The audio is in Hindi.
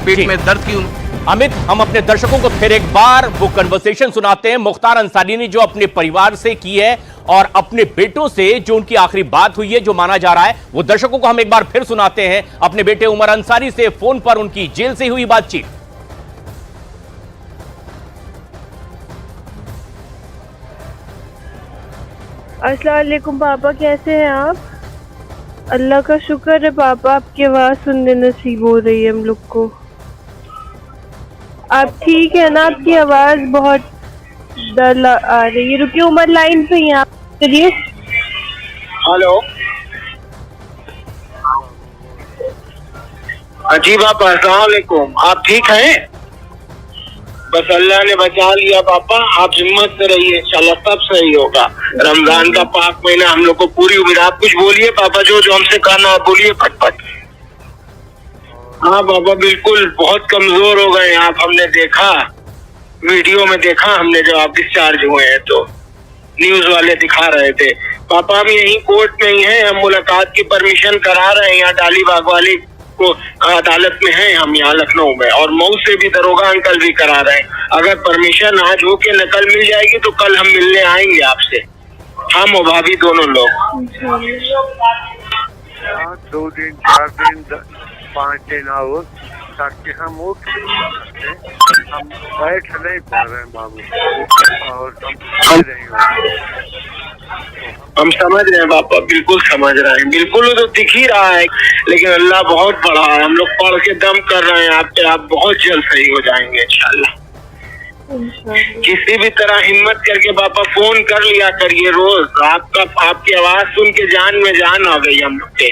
पेट में दर्द क्यों? अमित, हम अपने दर्शकों को फिर एक बार वो कन्वर्सेशन सुनाते हैं मुख्तार अंसारी ने जो अपने परिवार से की है और अपने बेटों से जो उनकी आखिरी बात हुई है, जो माना जा रहा है, वो दर्शकों को हम एक बार फिर सुनाते हैं। अपने बेटे उमर अंसारी से फोन पर उनकी जेल से हुई बातचीत। अस्सलाम वालेकुम पापा, कैसे हैं आप? अल्लाह का शुक्र है पापा, आपकी आवाज़ सुनने नसीब हो रही है हम लोग को। आप ठीक है ना? आपकी आवाज़ बहुत डर आ रही है। रुकिए, उमर लाइन पे ही हैं आप, करिए। हेलो जी पापा, अस्सलाम वालेकुम। आप ठीक हैं? बस अल्लाह ने बचा लिया पापा, आप हिम्मत से रहिए, इंशाल्लाह सब सही होगा। रमजान का पाक महीना हम लोग को पूरी उम्मीद। आप कुछ बोलिए पापा, जो हमसे कहना आप बोलिए फटफट। हाँ पापा, बिल्कुल बहुत कमजोर हो गए आप, हमने देखा, वीडियो में देखा हमने, जब आप डिस्चार्ज हुए हैं तो न्यूज वाले दिखा रहे थे। पापा हम यहीं कोर्ट में ही हैं, हम मुलाकात की परमिशन करा रहे हैं, यहाँ डालीबाग वाली को अदालत में हैं हम, यहाँ लखनऊ में, और मऊ से भी दरोगा अंकल भी करा रहे हैं। अगर परमिशन आज हो के नकल मिल जाएगी तो कल हम मिलने आएंगे आपसे, हम और भाभी दोनों लोग। 2 दिन 4 दिन 5 दिन आओ, ताकि हम उठ सकते, हम बैठ नहीं पा रहे हैं बाबू, और हम समझ रहे हैं पापा, बिल्कुल समझ रहे हैं, बिल्कुल तो दिख ही रहा है, लेकिन अल्लाह बहुत बड़ा है। हम लोग पढ़ के दम कर रहे हैं आप पे, आप बहुत जल्द सही हो जाएंगे इंशाल्लाह। किसी भी तरह हिम्मत करके पापा फोन कर लिया करिए रोज, आपकी आवाज सुन के जान में जान आ गई हम लोग के।